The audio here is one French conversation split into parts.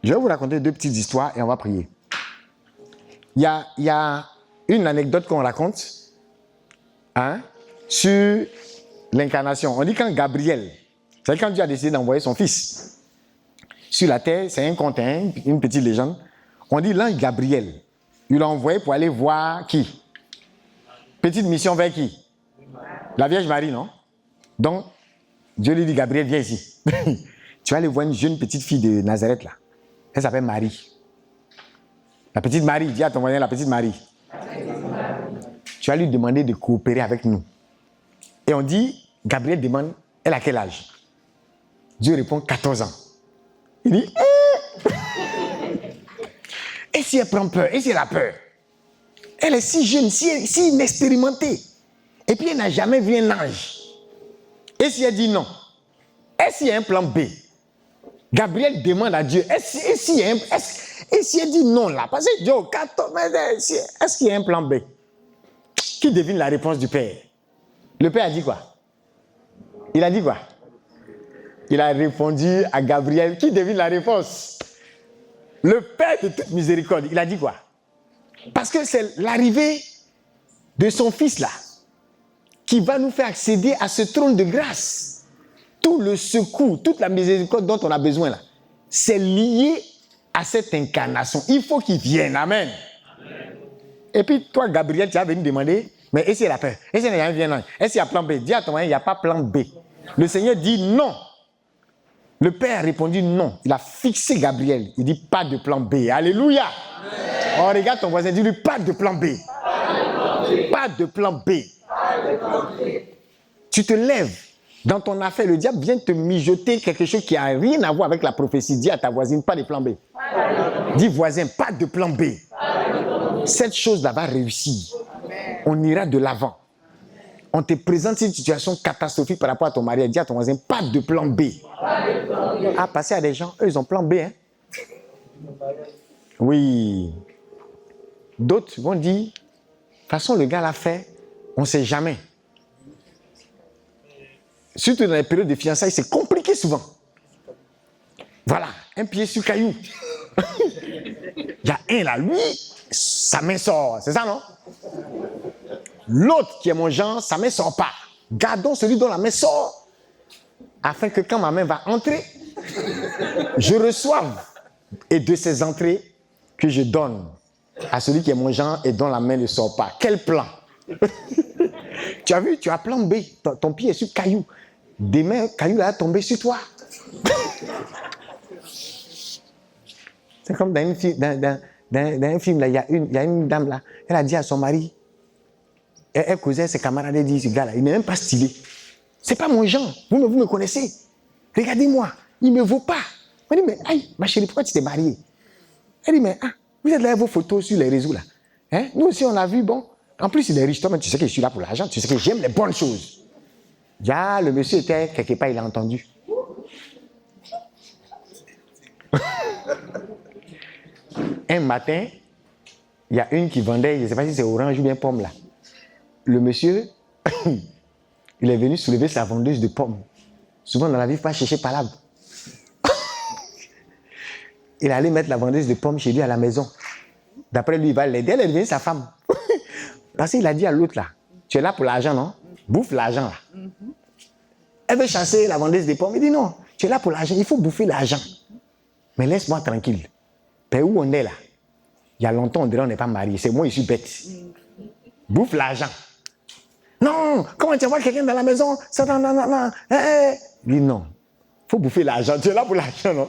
Je vais vous raconter 2 petites histoires et on va prier. Il y a une anecdote qu'on raconte sur l'incarnation. On dit quand Gabriel, c'est quand Dieu a décidé d'envoyer son fils sur la terre, c'est un conte, une petite légende. On dit l'ange Gabriel, il l'a envoyé pour aller voir qui? Petite mission vers qui? La Vierge Marie, non? Donc, Dieu lui dit, Gabriel, viens ici. Tu vas aller voir une jeune petite fille de Nazareth, là. Elle s'appelle Marie. La petite Marie, dis à ton voisin, la petite Marie. Tu vas lui demander de coopérer avec nous. Et on dit, Gabriel demande, elle a quel âge? Dieu répond, 14 ans. Il dit, et si elle prend peur? Et si elle a peur? Elle est si jeune, si inexpérimentée. Et puis elle n'a jamais vu un ange. Et si elle dit non? Est-ce qu'il y a un plan B? Gabriel demande à Dieu, et si elle dit non là? Parce que Dieu, 14, est-ce qu'il y a un plan B? Qui devine la réponse du Père? Le Père a dit quoi? Il a dit quoi? Il a répondu à Gabriel. Qui devine la réponse? Le Père de toute miséricorde. Il a dit quoi? Parce que c'est l'arrivée de son fils là qui va nous faire accéder à ce trône de grâce. Tout le secours, toute la miséricorde dont on a besoin là, c'est lié à cette incarnation. Il faut qu'il vienne. Amen. Amen. Et puis toi, Gabriel, tu as venu demander, mais est-ce qu'il a peur? Est-ce qu'il y a un viennant? Est-ce qu'il y a plan B? Dis à ton voisin, il n'y a pas plan B. Le Seigneur dit non. Le Père a répondu non. Il a fixé Gabriel. Il dit pas de plan B. Alléluia. Amen. Oh, regarde ton voisin, dis-lui pas de plan B. Pas de plan B. Tu te lèves dans ton affaire, le diable vient te mijoter quelque chose qui n'a rien à voir avec la prophétie. Dis à ta voisine, pas de plan B. Dis voisin, pas de plan B. Cette chose-là va réussir. On ira de l'avant. On te présente une situation catastrophique par rapport à ton mari. Dis à ton voisin, pas de plan B. Ah, passer à des gens, eux, ils ont plan B. Hein? Oui. D'autres vont dire, de toute façon, le gars l'a fait, on ne sait jamais. Surtout dans les périodes de fiançailles, c'est compliqué souvent. Voilà, un pied sur caillou. Il y a un là, lui, sa main sort. C'est ça, non? L'autre qui est mon genre, sa main ne sort pas. Gardons celui dont la main sort, afin que quand ma main va entrer, je reçoive. Et de ces entrées que je donne à celui qui est mon genre et dont la main ne sort pas. Quel plan? Tu as vu, tu as plan B. Ton pied est sur caillou. Demain, caillou va tomber sur toi. C'est comme dans un film, là, il y a une dame là, elle a dit à son mari, elle causait ses camarades, elle dit, ce gars là, il n'est même pas stylé. C'est pas mon genre, vous me connaissez. Regardez-moi, il ne me vaut pas. Elle dit, mais aïe, ma chérie, pourquoi tu t'es mariée? Elle dit, mais vous êtes là avec vos photos sur les réseaux là. Hein? Nous aussi on a vu, bon. En plus il est riche, toi, mais tu sais que je suis là pour l'argent, tu sais que j'aime les bonnes choses. Ya, le monsieur était quelque part, il a entendu. Un matin, il y a une qui vendait, je ne sais pas si c'est orange ou bien pomme là. Le monsieur, il est venu soulever sa vendeuse de pommes. Souvent dans la vie, il ne faut pas chercher palabre. Il allait mettre la vendeuse de pommes chez lui à la maison. D'après lui, il va l'aider. Elle est devenue sa femme. Parce qu'il a dit à l'autre là, tu es là pour l'argent, non? Bouffe l'argent là. Elle veut chasser la vendeuse de pommes. Il dit non, tu es là pour l'argent, il faut bouffer l'argent. Mais laisse-moi tranquille. T'es où on est là? Il y a longtemps, on dirait on n'est pas mariés. C'est moi, je suis bête. Bouffe l'argent. Non, comment tu vois quelqu'un dans la maison? Ça, non. Il dit non, il faut bouffer l'argent. Tu es là pour l'argent, non?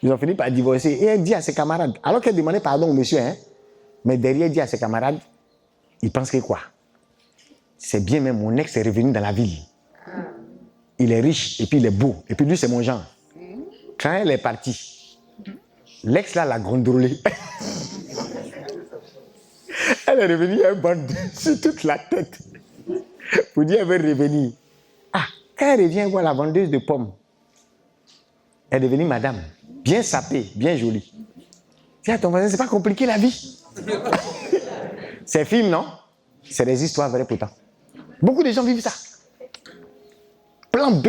Ils ont fini par divorcer. Et elle dit à ses camarades, alors qu'elle demandait pardon au monsieur, mais derrière, elle dit à ses camarades, il pense que quoi? C'est bien, même mon ex est revenu dans la ville. Il est riche, et puis il est beau, et puis lui, c'est mon genre. Quand elle est partie, l'ex là l'a gondolé. Elle est revenue un bandeau sur toute la tête. Pour dire, elle veut revenir. Ah, quand elle revient voir la vendeuse de pommes, elle est devenue madame. Bien sapée, bien jolie. Tiens, ton voisin, c'est pas compliqué la vie. C'est film, non? C'est des histoires vraies pourtant. Beaucoup de gens vivent ça. Plan B.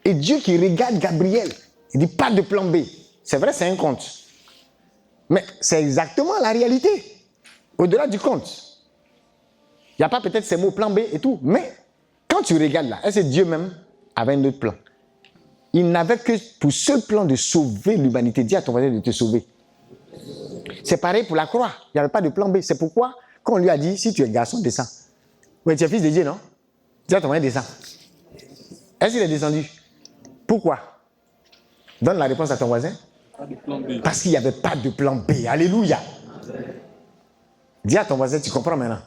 Et Dieu qui regarde Gabriel, il dit pas de plan B. C'est vrai, c'est un conte. Mais c'est exactement la réalité. Au-delà du conte. Il n'y a pas peut-être ces mots plan B et tout. Mais quand tu regardes là, est-ce que Dieu même avait un autre plan? Il n'avait que pour seul plan de sauver l'humanité. Dis à ton voisin de te sauver. C'est pareil pour la croix. Il n'y avait pas de plan B. C'est pourquoi, quand on lui a dit, si tu es garçon, descends. Oui, tu es fils de Dieu, non? Dis à ton voisin, descends. Est-ce qu'il est descendu? Pourquoi? Donne la réponse à ton voisin. Parce qu'il n'y avait pas de plan B. Alléluia. Dis à ton voisin, tu comprends maintenant?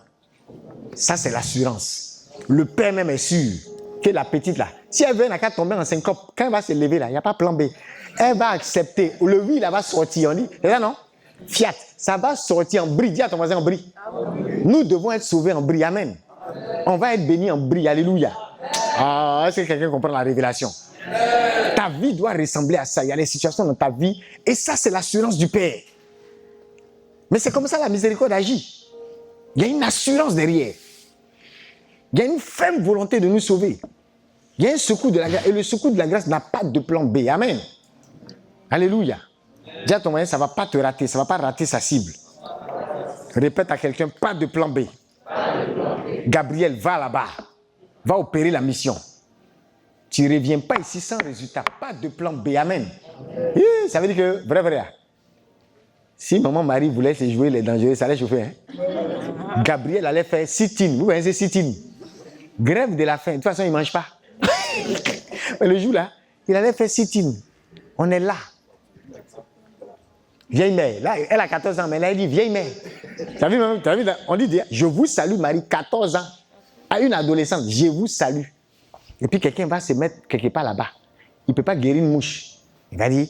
Ça, c'est l'assurance. Le père même est sûr que la petite là, si elle veut, elle n'a qu'à tomber en syncope. Quand elle va se lever là, il n'y a pas plan B. Elle va accepter. Le oui, là va sortir. On dit, c'est ça non? Fiat, ça va sortir en brie. Dis à ton voisin en brie. Nous devons être sauvés en brie. Amen. On va être bénis en brie. Alléluia. Ah, est-ce que quelqu'un comprend la révélation? Ta vie doit ressembler à ça. Il y a des situations dans ta vie. Et ça, c'est l'assurance du Père. Mais c'est comme ça la miséricorde agit. Il y a une assurance derrière. Il y a une ferme volonté de nous sauver. Il y a un secours de la grâce. Et le secours de la grâce n'a pas de plan B. Amen. Alléluia. Dis à ton moyen, ça ne va pas te rater. Ça ne va pas rater sa cible. Répète à quelqu'un, pas de plan B. Gabriel, va là-bas. Va opérer la mission. Tu ne reviens pas ici sans résultat. Pas de plan B. Amen. Ça veut dire que, vrai. Si maman Marie voulait se jouer les dangereux, ça allait chauffer. Hein? Gabriel allait faire sit-in. Vous voyez, sit-in. Grève de la faim. De toute façon, il ne mange pas. Mais le jour là, il allait faire sit-in. On est là. Vieille mère. Là, elle a 14 ans, mais là, elle dit vieille mère. Tu as vu, on dit, je vous salue, Marie, 14 ans. À une adolescente, je vous salue. Et puis quelqu'un va se mettre quelque part là-bas. Il ne peut pas guérir une mouche. Il va dire,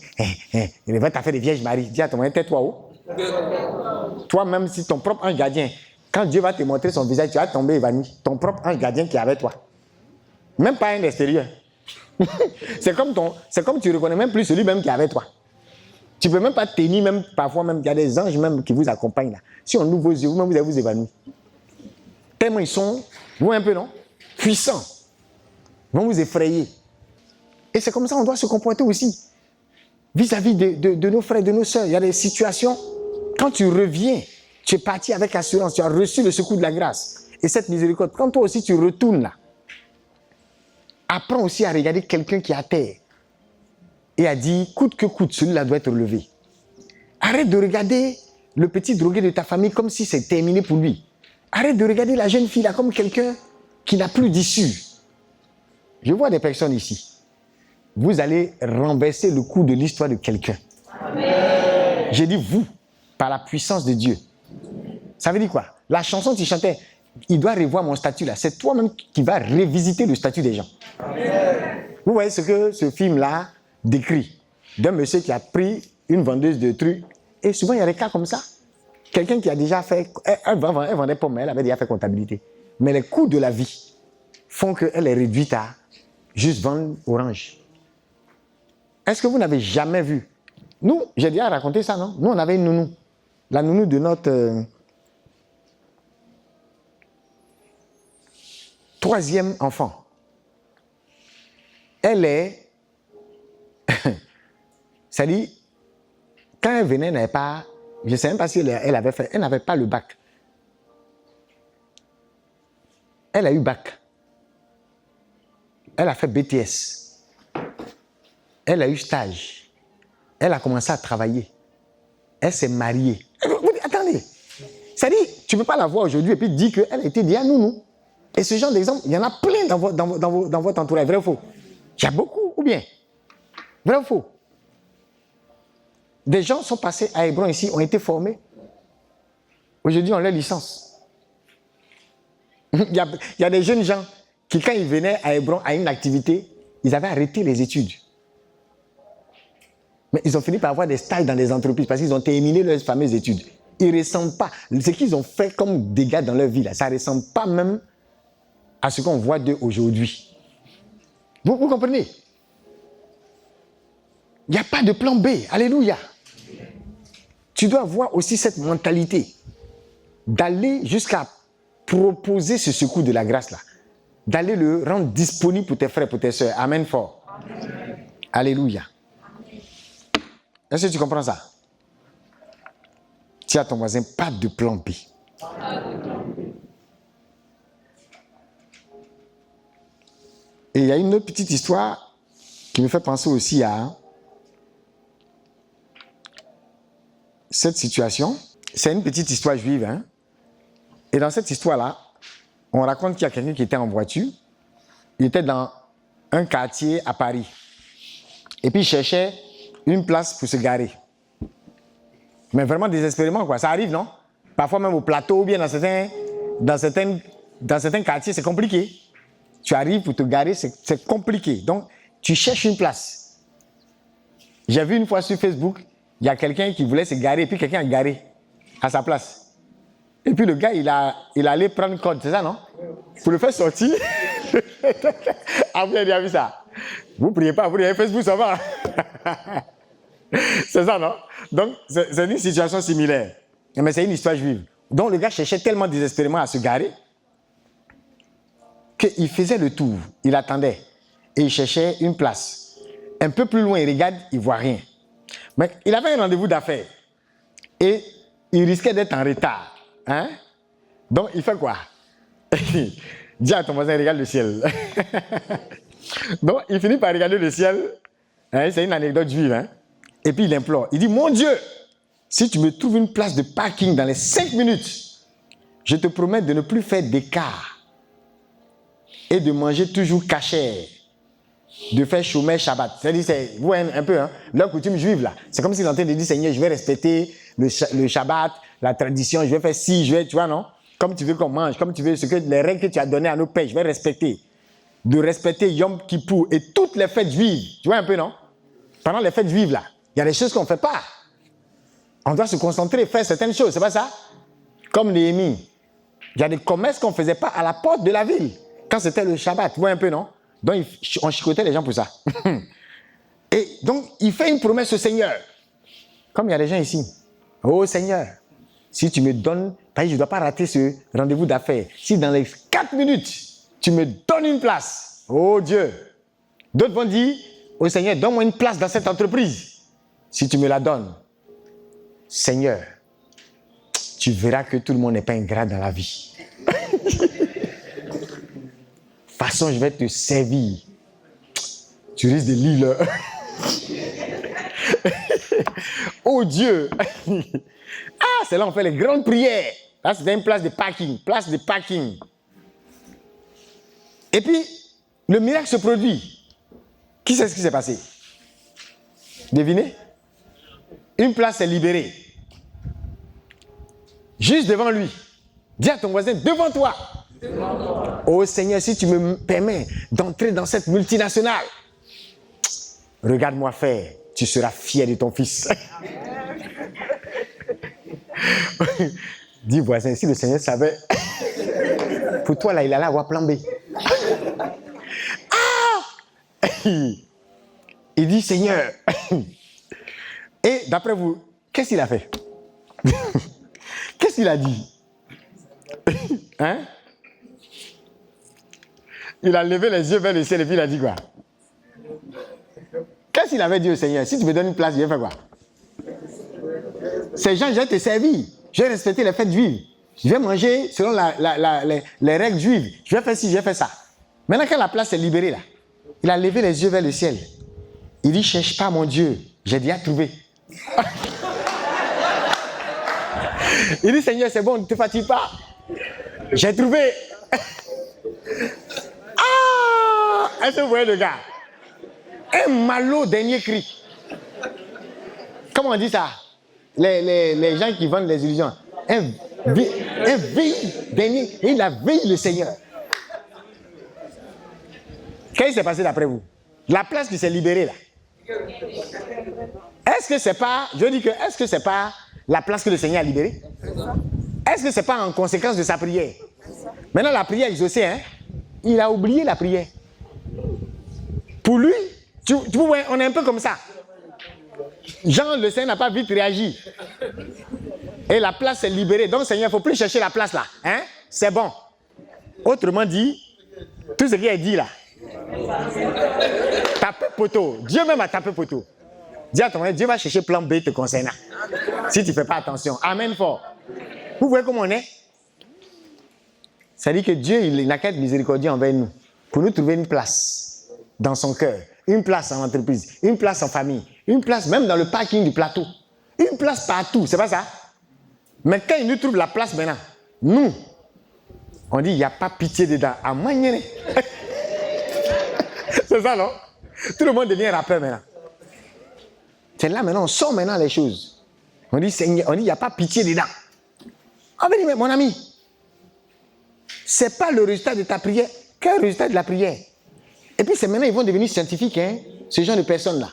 il va t'affaire de Vierge Marie. Dis à ton moyen, tais-toi haut. Toi-même, si ton propre ange gardien, quand Dieu va te montrer son visage, tu vas tomber évanoui. Ton propre ange gardien qui est avec toi. Même pas un extérieur. c'est comme tu ne reconnais même plus celui même qui est avec toi. Tu ne peux même pas tenir, même parfois, même il y a des anges même qui vous accompagnent là. Si on ouvre vos yeux, vous-même vous allez vous évanouir. Tellement ils sont, vous un peu, non? Puissants. Ils vont vous effrayer. Et c'est comme ça qu'on doit se comporter aussi. Vis-à-vis de nos frères, de nos sœurs. Il y a des situations, quand tu reviens, tu es parti avec assurance, tu as reçu le secours de la grâce. Et cette miséricorde, quand toi aussi tu retournes là, apprends aussi à regarder quelqu'un qui est à terre et à dire, coûte que coûte, celui-là doit être relevé. Arrête de regarder le petit drogué de ta famille comme si c'est terminé pour lui. Arrête de regarder la jeune fille là comme quelqu'un qui n'a plus d'issue. Je vois des personnes ici. Vous allez renverser le cours de l'histoire de quelqu'un. Amen. J'ai dit vous, par la puissance de Dieu. Ça veut dire quoi? La chanson que tu chantais, il doit revoir mon statut là. C'est toi-même qui vas revisiter le statut des gens. Amen. Vous voyez ce que ce film-là décrit d'un monsieur qui a pris une vendeuse de trucs. Et souvent, il y a des cas comme ça. Quelqu'un qui a déjà fait... Elle vendait pommes, elle avait déjà fait comptabilité. Mais les coûts de la vie font qu'elle est réduite à juste vendre orange. Est-ce que vous n'avez jamais vu? Nous, j'ai déjà raconté ça, non? Nous, on avait une nounou. La nounou de notre troisième enfant. Elle est... C'est-à-dire, quand elle venait, elle n'avait pas... Je ne sais même pas si elle avait fait... Elle n'avait pas le bac. Elle a eu bac. Elle a fait BTS. Elle a eu stage. Elle a commencé à travailler. Elle s'est mariée. Attendez. C'est-à-dire, tu ne peux pas la voir aujourd'hui et puis dire qu'elle a été déjà nounou. Et ce genre d'exemple, il y en a plein dans votre entourage. Vrai ou faux? Il y a beaucoup, ou bien? Vrai ou faux? Des gens sont passés à Hébron ici, ont été formés. Aujourd'hui, on leur licence. Il y a des jeunes gens qui, quand ils venaient à Hébron à une activité, ils avaient arrêté les études. Mais ils ont fini par avoir des stages dans des entreprises parce qu'ils ont terminé leurs fameuses études. Ils ne ressemblent pas. Ce qu'ils ont fait comme dégâts dans leur vie, là, ça ne ressemble pas même à ce qu'on voit d'eux aujourd'hui. Vous comprenez? Il n'y a pas de plan B. Alléluia. Tu dois avoir aussi cette mentalité d'aller jusqu'à proposer ce secours de la grâce là. D'aller le rendre disponible pour tes frères, pour tes soeurs. Amen fort. Amen. Alléluia. Est-ce que tu comprends ça? Dis à ton voisin, pas de plan B. Et il y a une autre petite histoire qui me fait penser aussi à cette situation. C'est une petite histoire juive. Hein? Et dans cette histoire-là, on raconte qu'il y a quelqu'un qui était en voiture. Il était dans un quartier à Paris. Et puis il cherchait une place pour se garer. Mais vraiment désespérément, quoi. Ça arrive, non? Parfois même au plateau ou bien dans certains quartiers, c'est compliqué. Tu arrives pour te garer, c'est compliqué. Donc, tu cherches une place. J'ai vu une fois sur Facebook, il y a quelqu'un qui voulait se garer, et puis quelqu'un a garé à sa place. Et puis le gars, il allait prendre code, c'est ça, non? Pour le faire sortir. Après, il a vu ça. Vous ne priez pas, vous priez Facebook, ça va. C'est ça, non? Donc, c'est une situation similaire. Mais c'est une histoire juive. Donc, le gars cherchait tellement désespérément à se garer qu'il faisait le tour. Il attendait. Et il cherchait une place. Un peu plus loin, il regarde, il ne voit rien. Mais il avait un rendez-vous d'affaires. Et il risquait d'être en retard. Hein? Donc, il fait quoi? Dis à ton voisin, regarde le ciel. Donc, il finit par regarder le ciel. Hein? C'est une anecdote juive. Hein? Et puis, il implore. Il dit, mon Dieu, si tu me trouves une place de parking dans les 5 minutes, je te promets de ne plus faire d'écart et de manger toujours cachère, de faire chômage Shabbat. C'est-à-dire, c'est, vous voyez un peu, hein, leur coutume juive, là. C'est comme s'il est en train de dire, Seigneur, je vais respecter le Shabbat, la tradition, je vais faire ci, je vais, tu vois, non? Comme tu veux qu'on mange, comme tu veux, les règles que tu as données à nos pères, je vais respecter. De respecter Yom Kippour et toutes les fêtes juives. Tu vois un peu, non? Pendant les fêtes juives, là, il y a des choses qu'on ne fait pas. On doit se concentrer, faire certaines choses, c'est pas ça? Comme Néhémie. Il y a des commerces qu'on ne faisait pas à la porte de la ville. Quand c'était le Shabbat, tu vois un peu, non? Donc, on chicotait les gens pour ça. Et donc, il fait une promesse au Seigneur. Comme il y a des gens ici. Oh Seigneur, si tu me donnes, je ne dois pas rater ce rendez-vous d'affaires. Si dans les 4 minutes, tu me donnes une place, oh Dieu. D'autres vont dire, oh Seigneur, donne-moi une place dans cette entreprise. Si tu me la donnes, Seigneur, tu verras que tout le monde n'est pas ingrat dans la vie. De toute façon, je vais te servir. Tu risques de lire là. Oh Dieu. Ah, c'est là où on fait les grandes prières. Là, c'était une place de parking. Place de parking. Et puis, le miracle se produit. Qui sait ce qui s'est passé? Devinez? Une place est libérée. Juste devant lui. Dis à ton voisin, devant toi. Oh Seigneur, si tu me permets d'entrer dans cette multinationale, regarde-moi faire. Tu seras fier de ton fils. Dis voisin, si le Seigneur savait, pour toi là, il allait avoir plan B. Ah! Il dit Seigneur. Et d'après vous, qu'est-ce qu'il a fait? Qu'est-ce qu'il a dit? Hein? Il a levé les yeux vers le ciel et puis il a dit quoi? Qu'est-ce qu'il avait dit au Seigneur? Si tu me donnes une place, je vais faire quoi? Ces gens, je vais te servir. Je vais respecter les fêtes juives. Je vais manger selon les règles juives. Je vais faire ci, je vais faire ça. Maintenant que la place est libérée là, il a levé les yeux vers le ciel. Il dit, cherche pas mon Dieu, j'ai déjà trouvé. Il dit, Seigneur, c'est bon, ne te fatigue pas. J'ai trouvé. Ah! Est-ce que vous voyez le gars? Un malot dernier cri. Comment on dit ça? Les gens qui vendent les illusions. Un veille dernier. Et il a veillé le Seigneur. Qu'est-ce qui s'est passé d'après vous? La place qui s'est libérée là. Est-ce que c'est pas, je dis que, est-ce que c'est pas la place que le Seigneur a libérée? Est-ce que c'est pas en conséquence de sa prière? Maintenant la prière exaucée, hein? Il a oublié la prière. Pour lui, tu vois, on est un peu comme ça. Jean, le Seigneur n'a pas vite réagi. Et la place est libérée. Donc, Seigneur, il ne faut plus chercher la place là. Hein? C'est bon. Autrement dit, tout ce qui est dit là. Taper poteau. Dieu même a tapé poteau. Dis à ton frère, Dieu va chercher plan B te concernant. Si tu ne fais pas attention. Amen fort. Vous voyez comment on est? Ça dit que Dieu, il n'a qu'à être miséricordieux envers nous. Pour nous trouver une place dans son cœur. Une place en entreprise. Une place en famille. Une place même dans le parking du plateau. Une place partout. C'est pas ça? Mais quand il nous trouve la place maintenant, nous, on dit, il n'y a pas pitié dedans. À moyen. C'est ça, non? Tout le monde devient rappeur maintenant. C'est là maintenant, on sort maintenant les choses. On dit, Seigneur, on dit, il n'y a pas pitié dedans. On va dire, mais mon ami, ce n'est pas le résultat de ta prière. Quel est le résultat de la prière? Et puis c'est maintenant, ils vont devenir scientifiques, hein, ce genre de personnes-là.